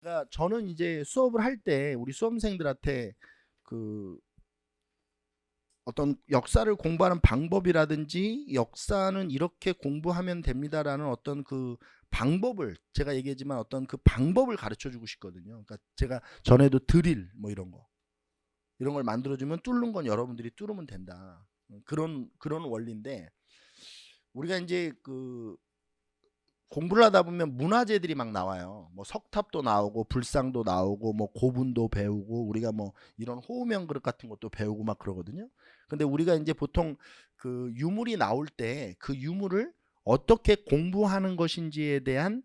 그러니까 저는 이제 수업을 할 때 우리 수험생들한테 그 어떤 역사를 공부하는 방법이라든지 역사는 이렇게 공부하면 됩니다라는 어떤 그 방법을 제가 얘기했지만 어떤 그 방법을 가르쳐 주고 싶거든요. 그러니까 제가 전에도 드릴 뭐 이런 걸 만들어 주면 뚫는 건 여러분들이 뚫으면 된다. 그런 원리인데 우리가 이제 그 공부를 하다 보면 문화재들이 막 나와요. 뭐 석탑도 나오고 불상도 나오고 뭐 고분도 배우고 우리가 뭐 이런 호우명 그릇 같은 것도 배우고 막 그러거든요. 근데 우리가 이제 보통 그 유물이 나올 때 그 유물을 어떻게 공부하는 것인지에 대한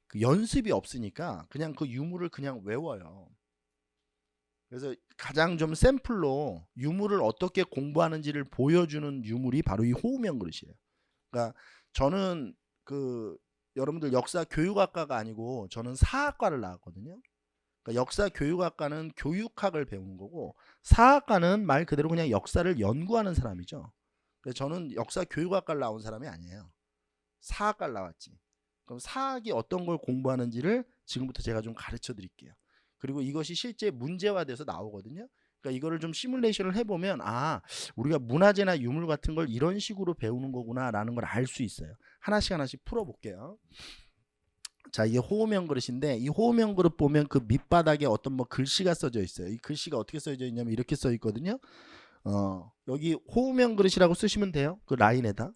그 연습이 없으니까 그냥 그 유물을 그냥 외워요. 그래서 가장 좀 샘플로 유물을 어떻게 공부하는지를 보여주는 유물이 바로 이 호우명 그릇이에요. 그러니까 저는 그 여러분들 역사 교육학과가 아니고 저는 사학과를 나왔거든요. 그러니까 역사 교육학과는 교육학을 배우는 거고 사학과는 말 그대로 그냥 역사를 연구하는 사람이죠. 그래서 저는 역사 교육학과를 나온 사람이 아니에요. 사학과를 나왔지. 그럼 사학이 어떤 걸 공부하는지를 지금부터 제가 좀 가르쳐 드릴게요. 그리고 이것이 실제 문제화돼서 나오거든요. 그러니까 이거를 좀 시뮬레이션을 해보면 아 우리가 문화재나 유물 같은 걸 이런 식으로 배우는 거구나라는 걸 알 수 있어요. 하나씩 하나씩 풀어볼게요. 자 이게 호호명 그릇인데 이 호호명 그릇 보면 그 밑바닥에 어떤 뭐 글씨가 써져 있어요. 이 글씨가 어떻게 써져 있냐면 이렇게 써 있거든요. 여기 호호명 그릇이라고 쓰시면 돼요. 그 라인에다.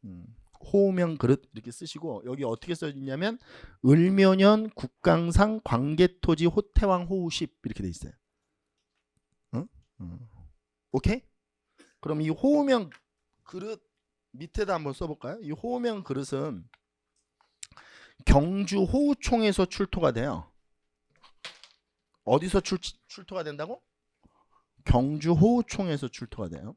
음, 호명 그릇 이렇게 쓰시고 여기 어떻게 써있냐면 을묘년 국강상 광개토지 호태왕 호우십 이렇게 돼 있어요. 어? 오케이? 그럼 이 호명 그릇 밑에다 한번 써볼까요? 이 호명 그릇은 경주 호우총에서 출토가 돼요. 어디서 출토가 된다고? 경주 호우총에서 출토가 돼요.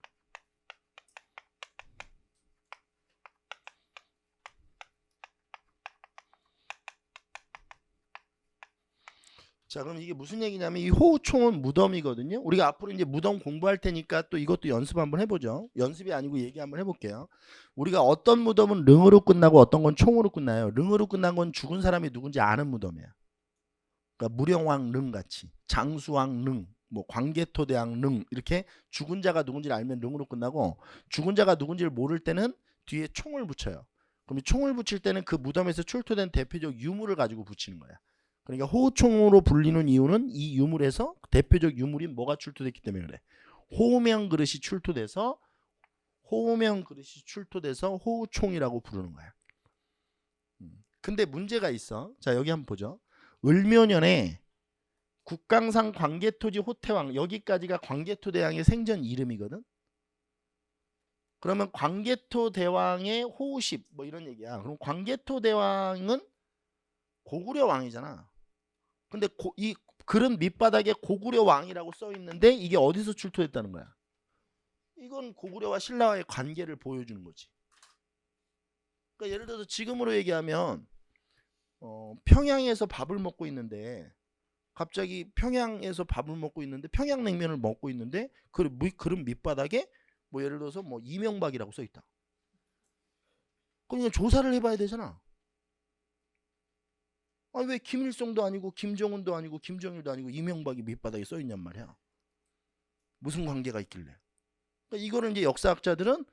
자 그럼 이게 무슨 얘기냐면 이 호우총은 무덤이거든요. 우리가 앞으로 이제 무덤 공부할 테니까 또 이것도 연습 한번 해보죠. 연습이 아니고 얘기 한번 해볼게요. 우리가 어떤 무덤은 릉으로 끝나고 어떤 건 총으로 끝나요. 릉으로 끝난 건 죽은 사람이 누군지 아는 무덤이에요. 그러니까 무령왕 릉 같이 장수왕 릉 뭐 광개토대왕 릉 이렇게 죽은 자가 누군지를 알면 릉으로 끝나고 죽은 자가 누군지를 모를 때는 뒤에 총을 붙여요. 그럼 이 총을 붙일 때는 그 무덤에서 출토된 대표적 유물을 가지고 붙이는 거야. 그러니까 호총으로 불리는 이유는 이 유물에서 대표적 유물이 뭐가 출토됐기 때문에 그래. 호명 그릇이 출토돼서 호명 그릇이 출토돼서 호총이라고 부르는 거야. 근데 문제가 있어. 자 여기 한번 보죠. 을묘년에 국강상 광개토지 호태왕 여기까지가 광개토대왕의 생전 이름이거든. 그러면 광개토대왕의 호우십 뭐 이런 얘기야. 그럼 광개토대왕은 고구려 왕이잖아. 근데 이 그릇 밑바닥에 고구려 왕이라고 써 있는데 이게 어디서 출토했다는 거야? 이건 고구려와 신라와의 관계를 보여주는 거지. 그러니까 예를 들어서 지금으로 얘기하면 평양에서 밥을 먹고 있는데 갑자기 평양에서 밥을 먹고 있는데 평양냉면을 먹고 있는데 그릇 밑바닥에 뭐 예를 들어서 뭐 이명박이라고 써 있다. 그럼 조사를 해봐야 되잖아. 아, 왜 김일성도 아니고 김정은도 아니고 김정일도 아니고 이명박이 밑바닥에 써 있냔 말이야. 무슨 관계가 있길래? 그러니까 이거를 이제 역사학자들은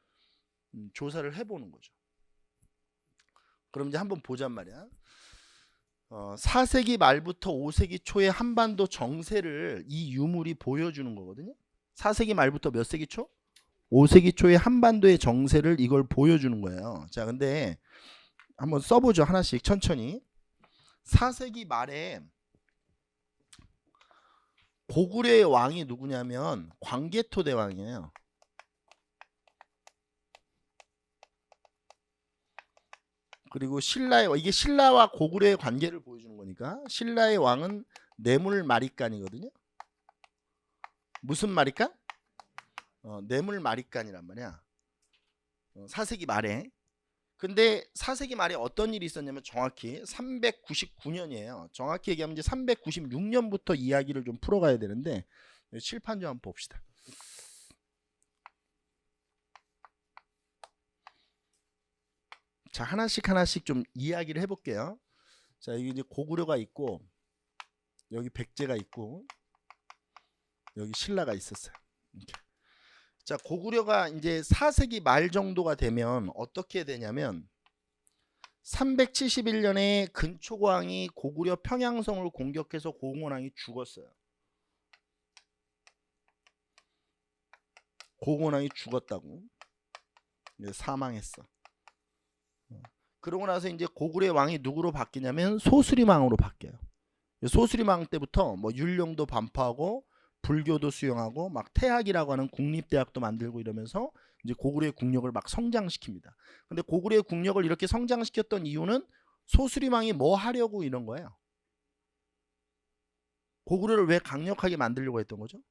조사를 해보는 거죠. 그럼 이제 한번 보잔 말이야. 4세기 말부터 5세기 초에 한반도 정세를 이 유물이 보여주는 거거든요. 4세기 말부터 몇 세기 초? 5세기 초에 한반도의 정세를 이걸 보여주는 거예요. 자, 근데 한번 써보죠. 하나씩 천천히. 4세기 말에 고구려의 왕이 누구냐면 광개토 대왕이에요. 그리고 이게 신라와 고구려의 관계를 보여주는 거니까 신라의 왕은 뇌물마리간이거든요. 무슨 마리간? 뇌물마리간이란 말이야. 4세기 말에. 근데 4세기 말에 어떤 일이 있었냐면 정확히 399년이에요. 정확히 얘기하면 이제 396년부터 이야기를 좀 풀어가야 되는데 칠판 좀 한번 봅시다. 자 하나씩 하나씩 좀 이야기를 해볼게요. 자, 여기 이제 고구려가 있고 여기 백제가 있고 여기 신라가 있었어요. 이렇게. 자, 고구려가 이제 4세기 말 정도가 되면 어떻게 되냐면 371년에 근초고왕이 고구려 평양성을 공격해서 고공원왕이 죽었어요. 고공원왕이 죽었다고. 이제 사망했어. 그러고 나서 이제 고구려의 왕이 누구로 바뀌냐면 소수림왕으로 바뀌어요. 소수림왕 때부터 뭐 율령도 반포하고 불교도 수용하고 막 태학이라고 하는 국립대학도 만들고 이러면서 이제 고구려의 국력을 막 성장시킵니다. 근데 고구려의 국력을 이렇게 성장시켰던 이유는 소수림왕이 뭐 하려고 이런 거예요. 고구려를 왜 강력하게 만들려고 했던 거죠?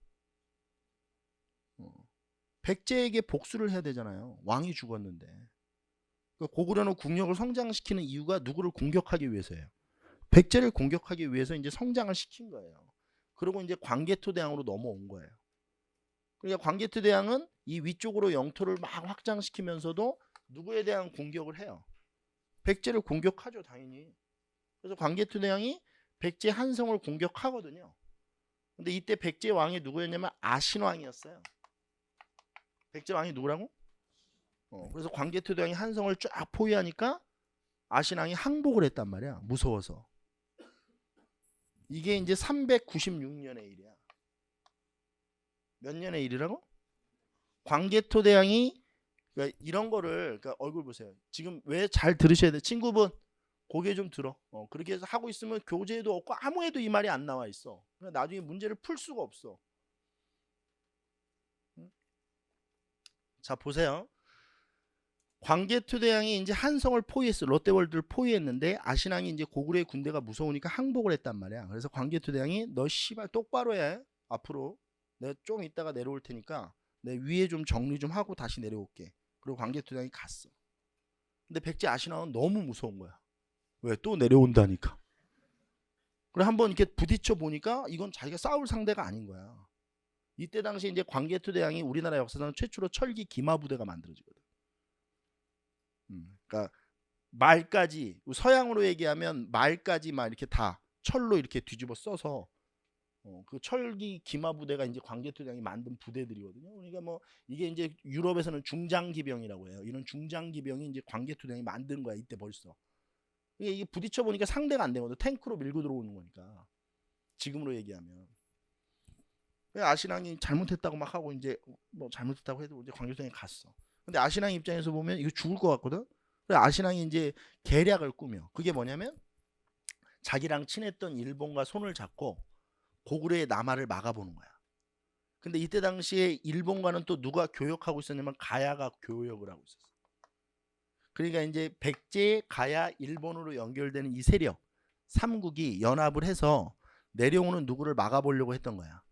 백제에게 복수를 해야 되잖아요. 왕이 죽었는데. 고구려는 국력을 성장시키는 이유가 누구를 공격하기 위해서예요. 백제를 공격하기 위해서 이제 성장을 시킨 거예요. 그리고 이제 광개토대왕으로 넘어온 거예요. 그러니까 광개토대왕은 이 위쪽으로 영토를 막 확장시키면서도 누구에 대한 공격을 해요? 백제를 공격하죠, 당연히. 그래서 광개토대왕이 백제 한성을 공격하거든요. 근데 이때 백제 왕이 누구였냐면 아신왕이었어요. 백제 왕이 누구라고? 그래서 광개토대왕이 한성을 쫙 포위하니까 아신왕이 항복을 했단 말이야. 무서워서. 이게 이제 396년의 일이야. 몇 년의 일이라고? 광개토대왕이 그러니까 이런 거를 그러니까 얼굴 보세요. 지금 왜 잘 들으셔야 돼. 친구분 고개 좀 들어. 그렇게 해서 하고 있으면 교재에도 없고 아무에도 이 말이 안 나와 있어. 그러니까 나중에 문제를 풀 수가 없어. 자, 보세요. 광개토대왕이 이제 한성을 포위했어. 롯데월드를 포위했는데 아신왕이 이제 고구려의 군대가 무서우니까 항복을 했단 말이야. 그래서 광개토대왕이 너 씨발 똑바로 해. 앞으로 내가 좀 이따가 내려올 테니까 내 위에 좀 정리 좀 하고 다시 내려올게. 그리고 광개토대왕이 갔어. 근데 백제 아신왕은 너무 무서운 거야. 왜? 또 내려온다니까. 그래 한번 이렇게 부딪혀 보니까 이건 자기가 싸울 상대가 아닌 거야. 이때 당시 이제 광개토대왕이 우리나라 역사상 최초로 철기 기마부대가 만들어지거든. 그러니까 말까지 서양으로 얘기하면 말까지 막 이렇게 다 철로 이렇게 뒤집어 써서 그 철기 기마부대가 이제 광개토대왕이 만든 부대들이거든요. 그러니까 뭐 이게 이제 유럽에서는 중장기병이라고 해요. 이런 중장기병이 이제 광개토대왕이 만든 거야 이때 벌써. 이게 부딪혀 보니까 상대가 안 되거든. 탱크로 밀고 들어오는 거니까. 지금으로 얘기하면. 아신왕이 잘못했다고 막 하고 이제 뭐 잘못했다고 해도 이제 광개토대왕이 갔어. 근데 아신왕 입장에서 보면 이거 죽을 것 같거든. 그래서 아신왕이 이제 계략을 꾸며. 그게 뭐냐면 자기랑 친했던 일본과 손을 잡고 고구려의 남하를 막아보는 거야. 근데 이때 당시에 일본과는 또 누가 교역하고 있었냐면 가야가 교역을 하고 있었어. 그러니까 이제 백제, 가야, 일본으로 연결되는 이 세력 3국이 연합을 해서 내려오는 누구를 막아보려고 했던 거야.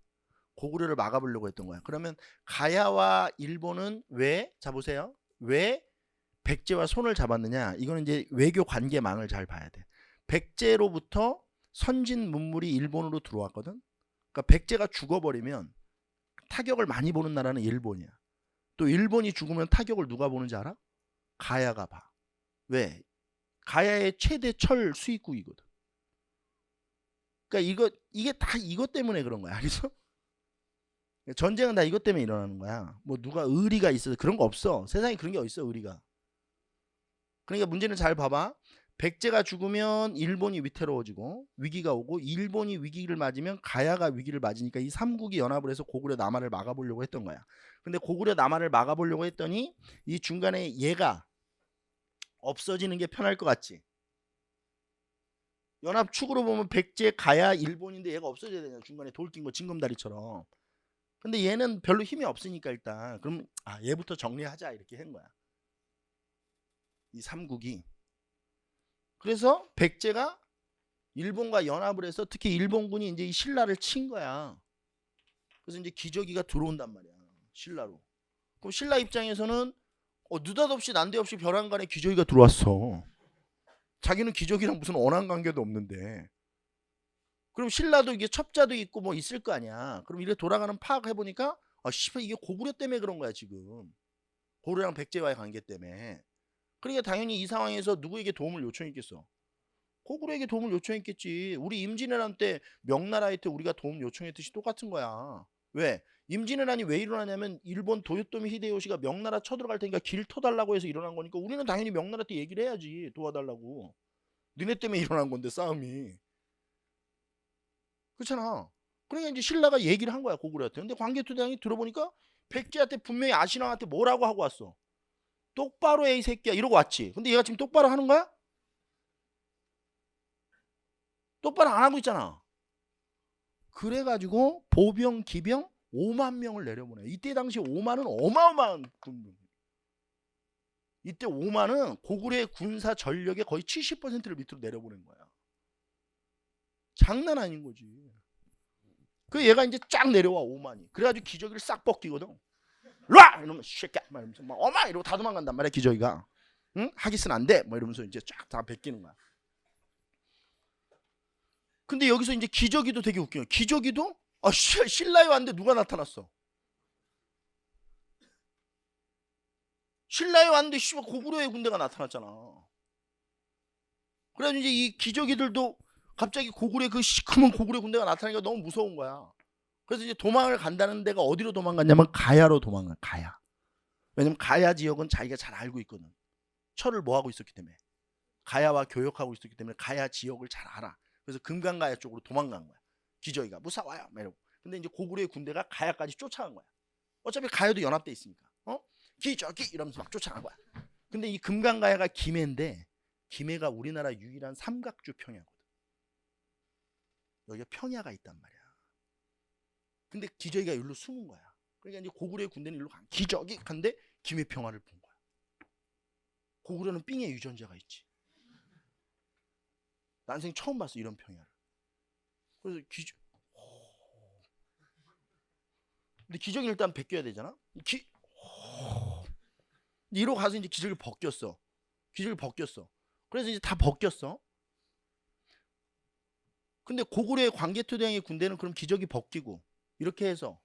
고구려를 막아보려고 했던 거야. 그러면 가야와 일본은 왜? 자 보세요. 왜 백제와 손을 잡았느냐? 이거는 이제 외교 관계망을 잘 봐야 돼. 백제로부터 선진 문물이 일본으로 들어왔거든. 그러니까 백제가 죽어버리면 타격을 많이 보는 나라는 일본이야. 또 일본이 죽으면 타격을 누가 보는지 알아? 가야가 봐. 왜? 가야의 최대 철 수입국이거든. 그러니까 이게 다 이것 때문에 그런 거야. 알겠어? 전쟁은 다 이것 때문에 일어나는 거야. 뭐 누가 의리가 있어서 그런 거 없어. 세상에 그런 게 어딨어 의리가. 그러니까 문제는 잘 봐봐. 백제가 죽으면 일본이 위태로워지고 위기가 오고 일본이 위기를 맞으면 가야가 위기를 맞으니까 이 3국이 연합을 해서 고구려 남하를 막아보려고 했던 거야. 근데 고구려 남하를 막아보려고 했더니 이 중간에 얘가 없어지는 게 편할 것 같지. 연합축으로 보면 백제, 가야, 일본인데 얘가 없어져야 되냐. 중간에 돌 낀 거 징검다리처럼. 근데 얘는 별로 힘이 없으니까 일단 그럼 얘부터 정리하자 이렇게 한 거야. 이 3국이. 그래서 백제가 일본과 연합을 해서 특히 일본군이 이제 이 신라를 친 거야. 그래서 이제 기저귀가 들어온단 말이야. 신라로. 그럼 신라 입장에서는 느닷없이 난데없이 벼랑간에 기저귀가 들어왔어. 자기는 기저귀랑 무슨 원한 관계도 없는데. 그럼 신라도 이게 첩자도 있고 뭐 있을 거 아니야. 그럼 이렇게 돌아가는 파악해 보니까 씨발 이게 고구려 때문에 그런 거야 지금. 고구려랑 백제와의 관계 때문에. 그러니까 당연히 이 상황에서 누구에게 도움을 요청했겠어? 고구려에게 도움을 요청했겠지. 우리 임진왜란 때 명나라에 때 우리가 도움 요청했듯이 똑같은 거야. 왜? 임진왜란이 왜 일어나냐면 일본 도요토미 히데요시가 명나라 쳐들어갈 테니까 길 터달라고 해서 일어난 거니까 우리는 당연히 명나라 때 얘기를 해야지. 도와달라고. 니네 때문에 일어난 건데 싸움이. 그렇잖아. 그러니까 이제 신라가 얘기를 한 거야 고구려한테. 근데 광개토대왕이 들어보니까 백제한테 분명히 아신왕한테 뭐라고 하고 왔어. 똑바로 해 이 새끼야 이러고 왔지. 근데 얘가 지금 똑바로 하는 거야? 똑바로 안 하고 있잖아. 그래가지고 보병 기병 5만 명을 내려보내. 이때 당시 5만은 어마어마한 군병. 이때 5만은 고구려의 군사 전력의 거의 70%를 밑으로 내려보낸 거야. 장난 아닌 거지. 그 얘가 이제 쫙 내려와 5만이. 그래가지고 기저귀를 싹 벗기거든. 라! 이러면 쉐끼 막 이러면서 막 어마 이러고 다 도망간단 말이야 기저귀가. 응? 하기는 안 돼. 뭐 이러면서 이제 쫙 다 벗기는 거야. 근데 여기서 이제 기저귀도 되게 웃겨요. 기저귀도 신라에 왔는데 누가 나타났어? 신라에 왔는데 고구려의 군대가 나타났잖아. 그래서 이제 이 기저귀들도 갑자기 고구려 그 시커먼 고구려 군대가 나타나니까 너무 무서운 거야. 그래서 이제 도망을 간다는 데가 어디로 도망갔냐면 가야로 도망가. 가야. 왜냐면 가야 지역은 자기가 잘 알고 있거든. 철을 뭐 하고 있었기 때문에. 가야와 교역하고 있었기 때문에 가야 지역을 잘 알아. 그래서 금강가야 쪽으로 도망간 거야. 기저귀가 무사와요. 막 이러고. 근데 이제 고구려의 군대가 가야까지 쫓아간 거야. 어차피 가야도 연합돼 있으니까. 기저귀 이러면서 막 쫓아간 거야. 근데 이 금강가야가 김해인데 김해가 우리나라 유일한 삼각주 평야거든. 여기가 평야가 있단 말이야. 근데 기저귀가 일로 숨은 거야. 그러니까 이제 고구려의 군대는 일로 간. 기저귀 간데 김해 평화를 본 거야. 고구려는 삥에 유전자가 있지. 난생 처음 봤어 이런 평야를. 그래서 근데 기저귀 일단 벗겨야 되잖아. 이로 가서 이제 기저귀를 벗겼어. 기저귀를 벗겼어. 그래서 이제 다 벗겼어. 근데 고구려의 광개토대왕의 군대는 그럼 기저귀 벗기고 이렇게 해서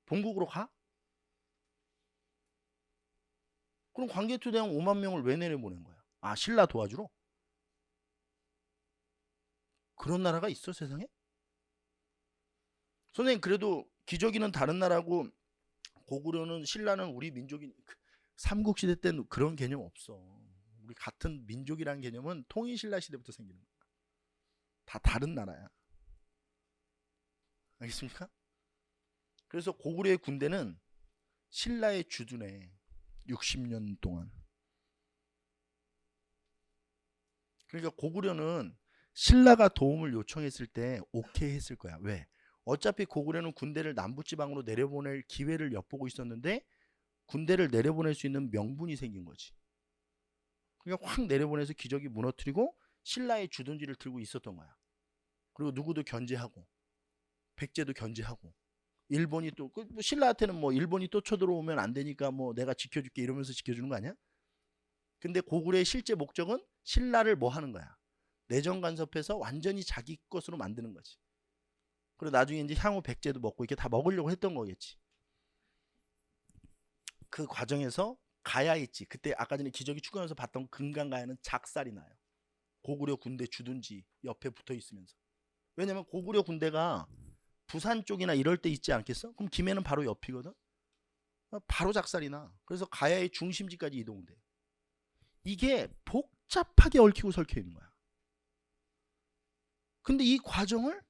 본국으로 가? 그럼 광개토대왕 5만 명을 왜 내려보낸 거야? 아 신라 도와주러? 그런 나라가 있어 세상에? 선생님 그래도 기저귀는 다른 나라고 고구려는 신라는 우리 민족이 삼국시대 때는 그런 개념 없어. 우리 같은 민족이라는 개념은 통일신라 시대부터 생기는 거야. 다 다른 나라야. 알겠습니까? 그래서 고구려의 군대는 신라의 주둔에 60년 동안. 그러니까 고구려는 신라가 도움을 요청했을 때 오케이 했을 거야. 왜? 어차피 고구려는 군대를 남부지방으로 내려보낼 기회를 엿보고 있었는데 군대를 내려보낼 수 있는 명분이 생긴 거지. 그러니까 확 내려보내서 기적이 무너뜨리고 신라의 주둔지를 들고 있었던 거야. 그리고 누구도 견제하고 백제도 견제하고 일본이 또 신라한테는 뭐 일본이 또 쳐들어오면 안 되니까 뭐 내가 지켜줄게 이러면서 지켜주는 거 아니야? 근데 고구려의 실제 목적은 신라를 뭐 하는 거야? 내정 간섭해서 완전히 자기 것으로 만드는 거지. 그리고 나중에 이제 향후 백제도 먹고 이렇게 다 먹으려고 했던 거겠지. 그 과정에서 가야 있지. 그때 아까 전에 기저귀 추가해서 봤던 금강가야는 작살이 나요. 고구려 군대 주둔지 옆에 붙어 있으면서. 왜냐면 고구려 군대가 부산 쪽이나 이럴 때 있지 않겠어? 그럼 김해는 바로 옆이거든. 바로 작살이 나. 그래서 가야의 중심지까지 이동돼. 이게 복잡하게 얽히고 설켜 있는 거야. 근데 이 과정을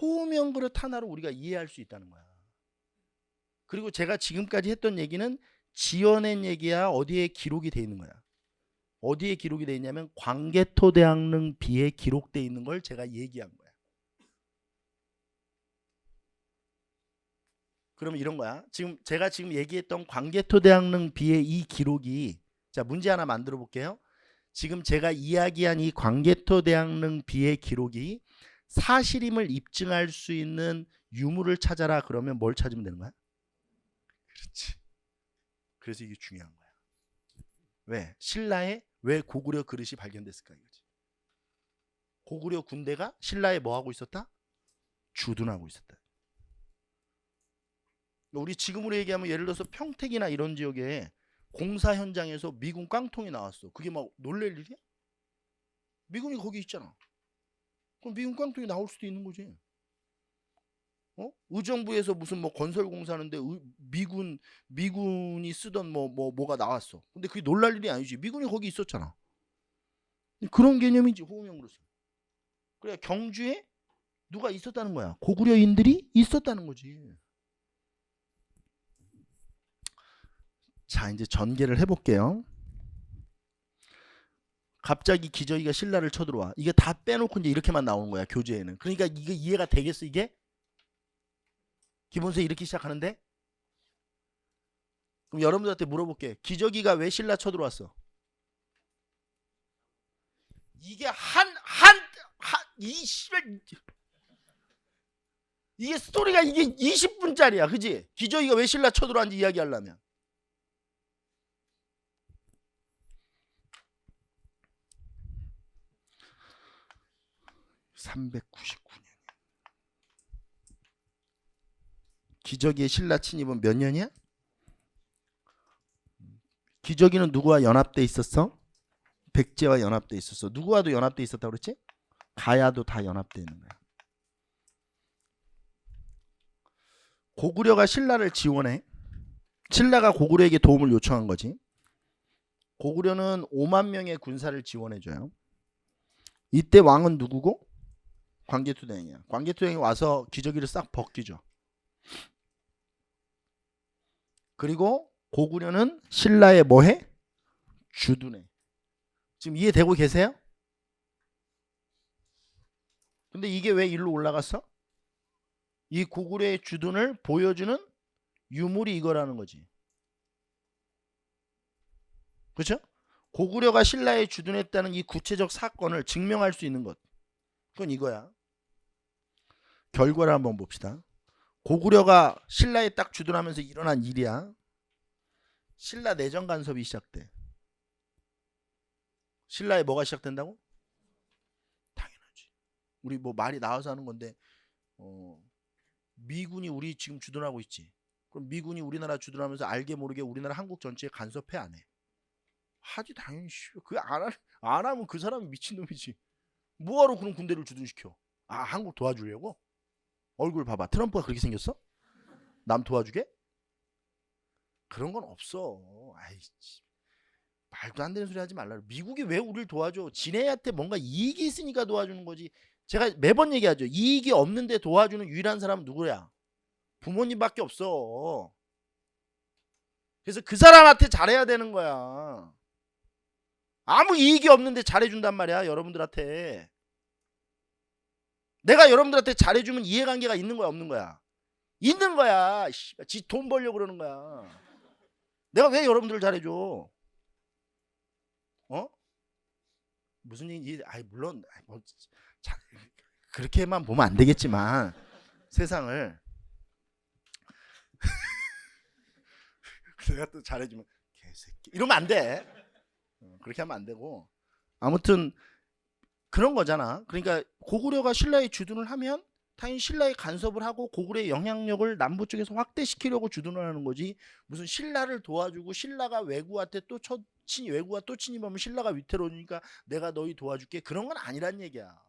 호명그릇 하나로 우리가 이해할 수 있다는 거야. 그리고 제가 지금까지 했던 얘기는 지어낸 얘기야 어디에 기록이 돼 있는 거야. 어디에 기록이 돼 있냐면 광개토대왕릉 비에 기록돼 있는 걸 제가 얘기한 거야. 그러면 이런 거야. 제가 지금 얘기했던 광개토대왕릉 비의 이 기록이 자 문제 하나 만들어 볼게요. 지금 제가 이야기한 이 광개토대왕릉 비의 기록이 사실임을 입증할 수 있는 유물을 찾아라 그러면 뭘 찾으면 되는 거야? 그렇지. 그래서 이게 중요한 거야. 왜? 신라에 왜 고구려 그릇이 발견됐을까 이거지. 고구려 군대가 신라에 뭐 하고 있었다? 주둔하고 있었다. 우리 지금으로 얘기하면 예를 들어서 평택이나 이런 지역에 공사 현장에서 미군 깡통이 나왔어. 그게 막 놀랄 일이야? 미군이 거기 있잖아. 그럼 미군 깡통이 나올 수도 있는 거지. 의정부에서 무슨 뭐 건설 공사하는데 미군이 쓰던 뭐가 나왔어. 근데 그게 놀랄 일이 아니지. 미군이 거기 있었잖아. 그런 개념이지, 호응형으로서. 그래, 경주에 누가 있었다는 거야. 고구려인들이 있었다는 거지. 자, 이제 전개를 해볼게요. 갑자기 기저귀가 신라를 쳐들어와. 이게 다 빼놓고 이제 이렇게만 나오는 거야, 교재에는. 그러니까 이게 이해가 되겠어, 이게? 기본서 이렇게 시작하는데? 그럼 여러분들한테 물어볼게. 기저귀가 왜 신라 쳐들어왔어? 이게 이게 스토리가 이게 20분짜리야, 그지? 기저귀가 왜 신라 쳐들어왔는지 이야기하려면. (399년) 기저귀의 신라 침입은 몇 년이야? 기저귀는 누구와 연합돼 있었어? 백제와 연합돼 있었어. 누구와도 연합돼 있었다고 그랬지? 가야도 다 연합돼 있는 거야. 고구려가 신라를 지원해. 신라가 고구려에게 도움을 요청한 거지. 고구려는 5만 명의 군사를 지원해줘요. 이때 왕은 누구고? 광개토대왕이야. 광개토대왕이 와서 기저귀를 싹 벗기죠. 그리고 고구려는 신라에 뭐해? 주둔해. 지금 이해되고 계세요? 근데 이게 왜 일로 올라갔어? 이 고구려의 주둔을 보여주는 유물이 이거라는 거지. 그렇죠? 고구려가 신라에 주둔했다는 이 구체적 사건을 증명할 수 있는 것. 그건 이거야. 결과를 한번 봅시다. 고구려가 신라에 딱 주둔하면서 일어난 일이야. 신라 내정 간섭이 시작돼. 신라에 뭐가 시작된다고? 당연하지. 우리 뭐 말이 나와서 하는 건데 미군이 우리 지금 주둔하고 있지. 그럼 미군이 우리나라 주둔하면서 알게 모르게 우리나라 한국 전체에 간섭해 안 해? 하지 당연히. 그게 안 하면 그 사람이 미친놈이지. 뭐하러 그런 군대를 주둔시켜? 아, 한국 도와주려고? 얼굴 봐봐. 트럼프가 그렇게 생겼어? 남 도와주게? 그런 건 없어. 아이, 말도 안 되는 소리 하지 말라. 미국이 왜 우리를 도와줘? 지네한테 뭔가 이익이 있으니까 도와주는 거지. 제가 매번 얘기하죠. 이익이 없는데 도와주는 유일한 사람은 누구야? 부모님밖에 없어. 그래서 그 사람한테 잘해야 되는 거야. 아무 이익이 없는데 잘해준단 말이야, 여러분들한테. 내가 여러분들한테 잘해주면 이해관계가 있는 거야, 없는 거야? 있는 거야. 지 돈 벌려고 그러는 거야. 내가 왜 여러분들을 잘해줘? 무슨 얘기? 물론 그렇게만 보면 안 되겠지만 세상을 내가 또 잘해주면 개새끼 이러면 안 돼. 그렇게 하면 안 되고. 아무튼 그런 거잖아. 그러니까 고구려가 신라에 주둔을 하면 당연히 신라에 간섭을 하고 고구려의 영향력을 남부 쪽에서 확대시키려고 주둔을 하는 거지. 무슨 신라를 도와주고 신라가 왜구한테 왜구가 또 침입하면 신라가 위태로우니까 내가 너희 도와줄게. 그런 건 아니란 얘기야.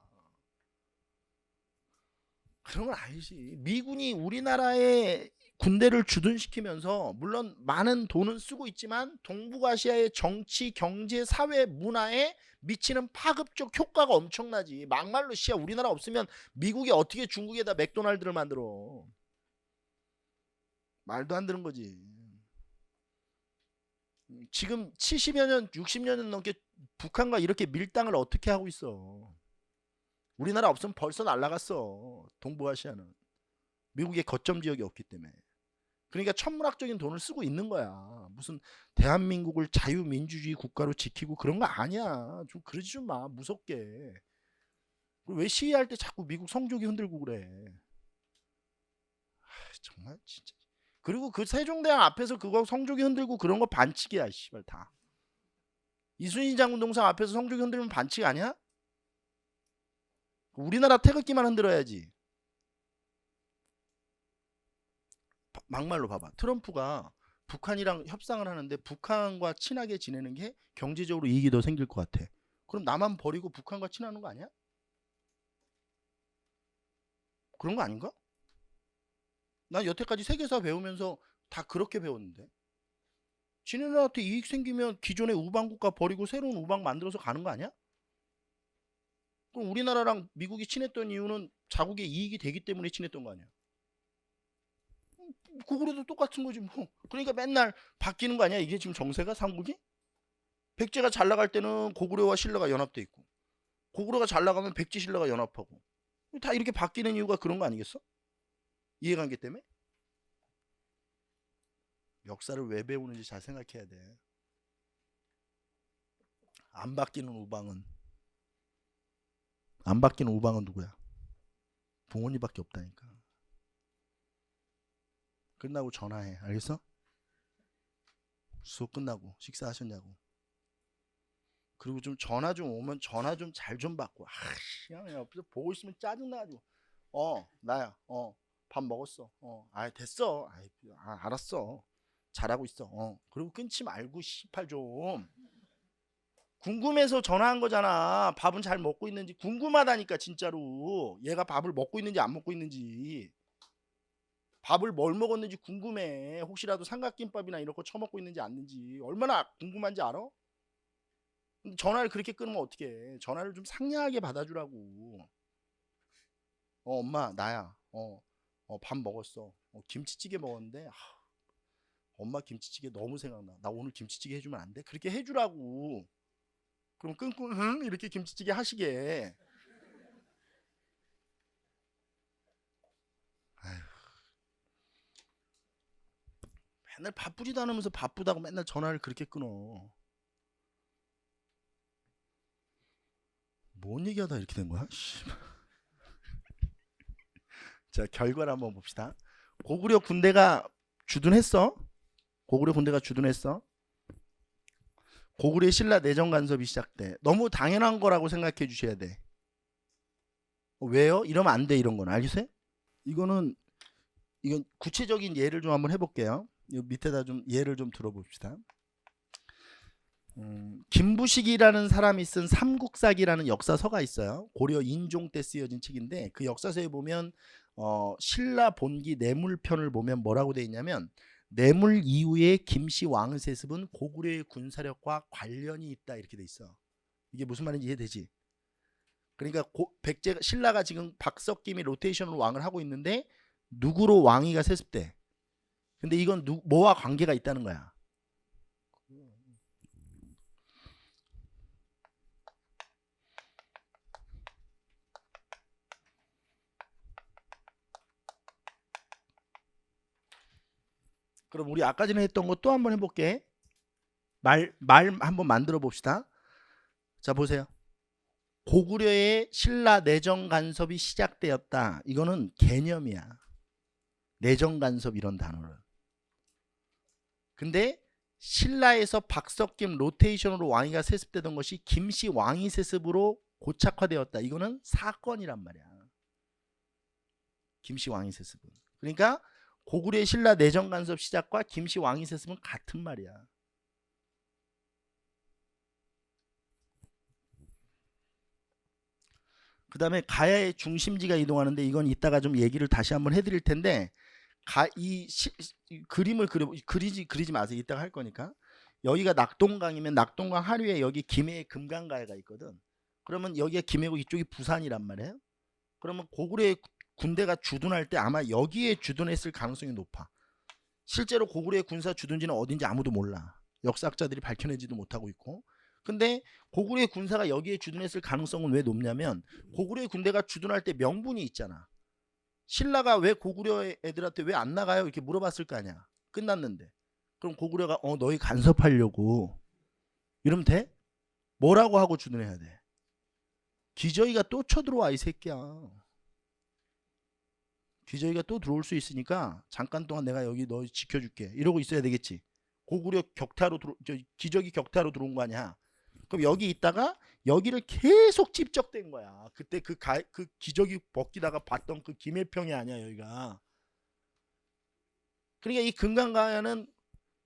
그런 건 아니지. 미군이 우리나라에 군대를 주둔시키면서 물론 많은 돈은 쓰고 있지만 동북아시아의 정치, 경제, 사회, 문화에 미치는 파급적 효과가 엄청나지. 막말로 우리나라 없으면 미국이 어떻게 중국에다 맥도날드를 만들어. 말도 안 되는 거지. 지금 70여 년, 60년 넘게 북한과 이렇게 밀당을 어떻게 하고 있어. 우리나라 없으면 벌써 날아갔어. 동북아시아는. 미국의 거점 지역이 없기 때문에. 그러니까 천문학적인 돈을 쓰고 있는 거야. 무슨 대한민국을 자유민주주의 국가로 지키고 그런 거 아니야. 좀 그러지 좀 마. 무섭게. 왜 시위할 때 자꾸 미국 성조기 흔들고 그래. 정말 진짜. 그리고 그 세종대왕 앞에서 그거 성조기 흔들고 그런 거 반칙이야. 씨발 다. 이순신 장군 동상 앞에서 성조기 흔들면 반칙 아니야? 우리나라 태극기만 흔들어야지. 막말로 봐봐. 트럼프가 북한이랑 협상을 하는데 북한과 친하게 지내는 게 경제적으로 이익이 더 생길 것 같아. 그럼 나만 버리고 북한과 친하는 거 아니야? 그런 거 아닌가? 난 여태까지 세계사 배우면서 다 그렇게 배웠는데. 지네들한테 이익 생기면 기존의 우방국가 버리고 새로운 우방 만들어서 가는 거 아니야? 그럼 우리나라랑 미국이 친했던 이유는 자국의 이익이 되기 때문에 친했던 거 아니야? 고구려도 똑같은 거지 뭐. 그러니까 맨날 바뀌는 거 아니야? 이게 지금 정세가 삼국이? 백제가 잘 나갈 때는 고구려와 신라가 연합돼 있고, 고구려가 잘 나가면 백제 신라가 연합하고, 다 이렇게 바뀌는 이유가 그런 거 아니겠어? 이해관계 때문에? 역사를 왜 배우는지 잘 생각해야 돼. 안 바뀌는 우방은 누구야? 부모님밖에 없다니까. 끝나고 전화해. 알겠어? 수업 끝나고 식사하셨냐고. 그리고 좀 전화 좀 오면 전화 좀 잘 좀 받고. 아씨, 옆에서 보고 있으면 짜증나가지고. 나야. 밥 먹었어. 됐어. 알았어. 잘하고 있어. 그리고 끊지 말고 씨팔 좀. 궁금해서 전화한 거잖아. 밥은 잘 먹고 있는지 궁금하다니까 진짜로. 얘가 밥을 먹고 있는지 안 먹고 있는지. 밥을 뭘 먹었는지 궁금해. 혹시라도 삼각김밥이나 이런 거 처먹고 있는지 않는지. 얼마나 궁금한지 알아? 근데 전화를 그렇게 끊으면 어떡해. 전화를 좀 상냥하게 받아주라고. 엄마 나야. 밥 먹었어. 김치찌개 먹었는데 엄마 김치찌개 너무 생각나. 나 오늘 김치찌개 해주면 안 돼? 그렇게 해주라고. 그럼 끊고 이렇게 김치찌개 하시게. 아휴, 맨날 바쁘지도 않으면서 바쁘다고 맨날 전화를 그렇게 끊어. 뭔 얘기하다 이렇게 된 거야? 자, 결과를 한번 봅시다. 고구려 군대가 주둔했어. 고구려의 신라 내정 간섭이 시작돼. 너무 당연한 거라고 생각해 주셔야 돼. 왜요? 이러면 안 돼. 이런 건 알겠어요? 이건 구체적인 예를 좀 한번 해볼게요. 이 밑에다 좀 예를 좀 들어봅시다. 김부식이라는 사람이 쓴 삼국사기라는 역사서가 있어요. 고려 인종 때 쓰여진 책인데 그 역사서에 보면 신라 본기 내물편을 보면 뭐라고 돼 있냐면 내물 이후에 김씨 왕의 세습은 고구려의 군사력과 관련이 있다 이렇게 돼 있어. 이게 무슨 말인지 이해되지? 그러니까 신라가 지금 박석김이 로테이션으로 왕을 하고 있는데 누구로 왕위가 세습돼? 근데 이건 뭐와 관계가 있다는 거야. 그럼 우리 아까 전에 했던 거 또 한번 해볼게. 말 한번 만들어 봅시다. 자 보세요. 고구려의 신라 내정 간섭이 시작되었다. 이거는 개념이야. 내정 간섭 이런 단어를. 근데 신라에서 박석김 로테이션으로 왕위가 세습되던 것이 김씨 왕위 세습으로 고착화되었다. 이거는 사건이란 말이야. 김씨 왕위 세습은. 그러니까 고구려의 신라 내정 간섭 시작과 김씨 왕위 세습은 같은 말이야. 그 다음에 가야의 중심지가 이동하는데 이건 이따가 좀 얘기를 다시 한번 해드릴 텐데 이 그림을 그리지 마세요. 이따가 할 거니까. 여기가 낙동강이면 낙동강 하류에 여기 김해의 금강가해가 있거든. 그러면 여기가 김해고 이쪽이 부산이란 말이에요. 그러면 고구려의 군대가 주둔할 때 아마 여기에 주둔했을 가능성이 높아. 실제로 고구려의 군사 주둔지는 어딘지 아무도 몰라. 역사학자들이 밝혀내지도 못하고 있고. 근데 고구려의 군사가 여기에 주둔했을 가능성은 왜 높냐면 고구려의 군대가 주둔할 때 명분이 있잖아. 신라가 왜 고구려 애들한테 왜 안 나가요? 이렇게 물어봤을 거 아니야. 끝났는데. 그럼 고구려가 너희 간섭하려고 이러면 돼? 뭐라고 하고 주둔해야 돼? 기저귀가 또 쳐들어와 이 새끼야. 기저귀가 또 들어올 수 있으니까 잠깐 동안 내가 여기 너 지켜줄게 이러고 있어야 되겠지. 고구려 격타로 기저귀 격타로 들어온 거 아니야. 그럼 여기 있다가 여기를 계속 집적된 거야. 그때 그 기저귀 벗기다가 봤던 그 김해평이 아니야 여기가. 그러니까 이 금강가야는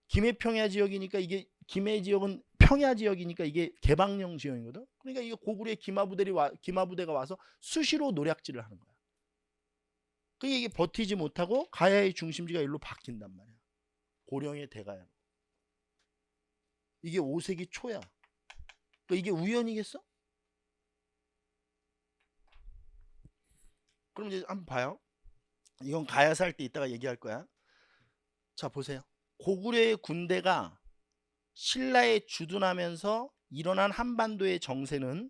김해평야 지역이니까 이게 김해 지역은 평야 지역이니까 이게 개방형 지형이거든. 그러니까 이게 고구려의 기마부대가 와서 수시로 노략질을 하는 거야. 그러니까 이게 버티지 못하고 가야의 중심지가 일로 바뀐단 말이야. 고령의 대가야. 이게 5세기 초야. 그러니까 이게 우연이겠어? 그럼 이제 한번 봐요. 이건 가야사 할 때 이따가 얘기할 거야. 자, 보세요. 고구려의 군대가 신라에 주둔하면서 일어난 한반도의 정세는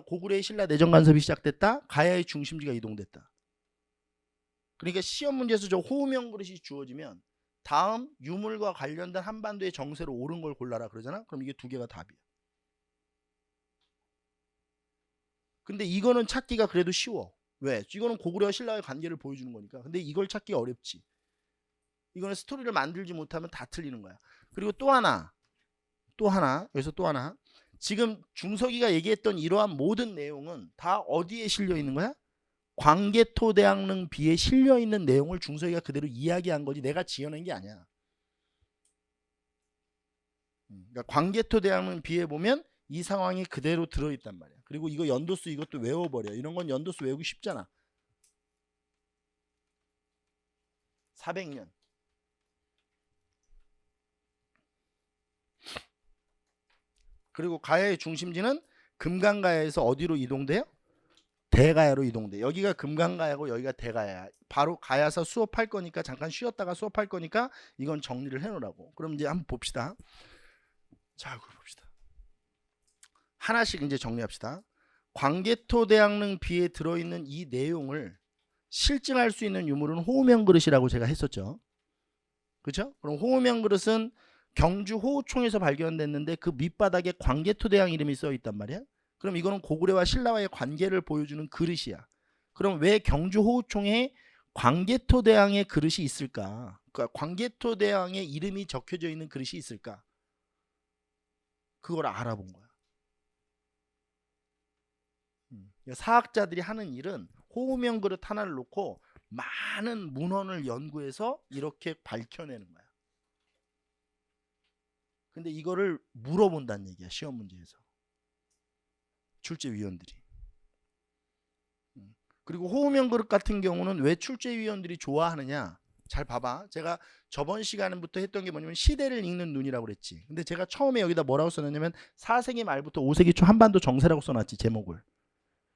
고구려의 신라 내정 간섭이 시작됐다. 가야의 중심지가 이동됐다. 그러니까 시험 문제에서 저 호우명 그릇이 주어지면 다음 유물과 관련된 한반도의 정세로 옳은 걸 골라라 그러잖아. 그럼 이게 두 개가 답이야. 근데 이거는 찾기가 그래도 쉬워. 왜? 이거는 고구려와 신라의 관계를 보여주는 거니까. 근데 이걸 찾기가 어렵지. 이거는 스토리를 만들지 못하면 다 틀리는 거야. 그리고 또 하나, 여기서 또 하나. 지금 중석이가 얘기했던 이러한 모든 내용은 다 어디에 실려 있는 거야? 광개토대왕릉 비에 실려 있는 내용을 중석이가 그대로 이야기한 거지 내가 지어낸 게 아니야. 그러니까 광개토대왕릉 비에 보면 이 상황이 그대로 들어있단 말이야. 그리고 이거 연도수 이것도 외워버려. 이런 건 연도수 외우기 쉽잖아. 400년. 그리고 가야의 중심지는 금강가야에서 어디로 이동돼요? 대가야로 이동돼. 여기가 금강가야고 여기가 대가야. 바로 가야사 수업할 거니까 잠깐 쉬었다가 수업할 거니까 이건 정리를 해놓으라고. 그럼 이제 한번 봅시다. 자, 그럼 봅시다. 하나씩 이제 정리합시다. 광개토대왕릉 비에 들어있는 이 내용을 실증할 수 있는 유물은 호우명 그릇이라고 제가 했었죠. 그렇죠? 그럼 호우명 그릇은 경주 호우총에서 발견됐는데 그 밑바닥에 광개토대왕 이름이 써 있단 말이야. 그럼 이거는 고구려와 신라와의 관계를 보여주는 그릇이야. 그럼 왜 경주 호우총에 광개토대왕의 그릇이 있을까? 그러니까 광개토대왕의 이름이 적혀져 있는 그릇이 있을까? 그걸 알아본 거야. 사학자들이 하는 일은 호우명 그릇 하나를 놓고 많은 문헌을 연구해서 이렇게 밝혀내는 거야. 근데 이거를 물어본다는 얘기야. 시험 문제에서. 출제위원들이. 그리고 호우명 그릇 같은 경우는 왜 출제위원들이 좋아하느냐. 잘 봐봐. 제가 저번 시간부터 했던 게 뭐냐면 시대를 읽는 눈이라고 그랬지. 근데 제가 처음에 여기다 뭐라고 써놨냐면 4세기 말부터 5세기 초 한반도 정세라고 써놨지. 제목을.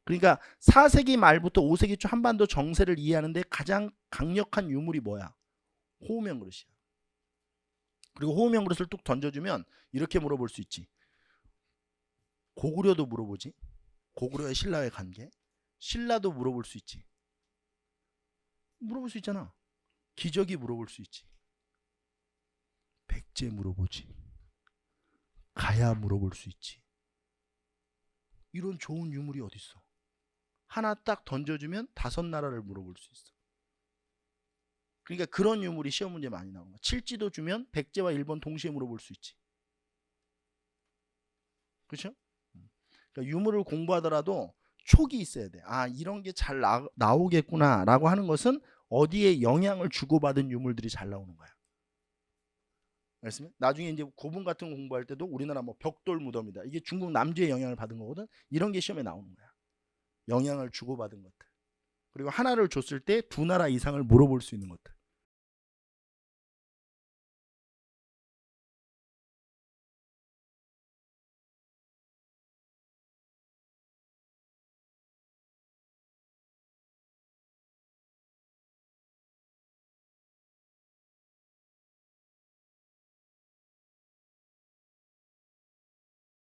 그러니까 4세기 말부터 5세기 초 한반도 정세를 이해하는데 가장 강력한 유물이 뭐야? 호우명 그릇이야. 그리고 호우명 그릇을 뚝 던져주면 이렇게 물어볼 수 있지. 고구려도 물어보지. 고구려와 신라의 관계. 신라도 물어볼 수 있지. 물어볼 수 있잖아. 기적이 물어볼 수 있지. 백제 물어보지. 가야 물어볼 수 있지. 이런 좋은 유물이 어딨어. 하나 딱 던져주면 5나라를 물어볼 수 있어. 그러니까 그런 유물이 시험 문제 많이 나오는 거야. 칠지도 주면 백제와 일본 동시에 물어볼 수 있지. 그렇죠? 그러니까 유물을 공부하더라도 촉이 있어야 돼. 아, 이런 게 잘 나오겠구나 라고 하는 것은 어디에 영향을 주고받은 유물들이 잘 나오는 거야. 알겠습니까? 나중에 이제 고분 같은 거 공부할 때도 우리나라 뭐 벽돌 무덤이다. 이게 중국 남주의 영향을 받은 거거든. 이런 게 시험에 나오는 거야. 영향을 주고받은 것들. 그리고 하나를 줬을 때 2나라 이상을 물어볼 수 있는 것들.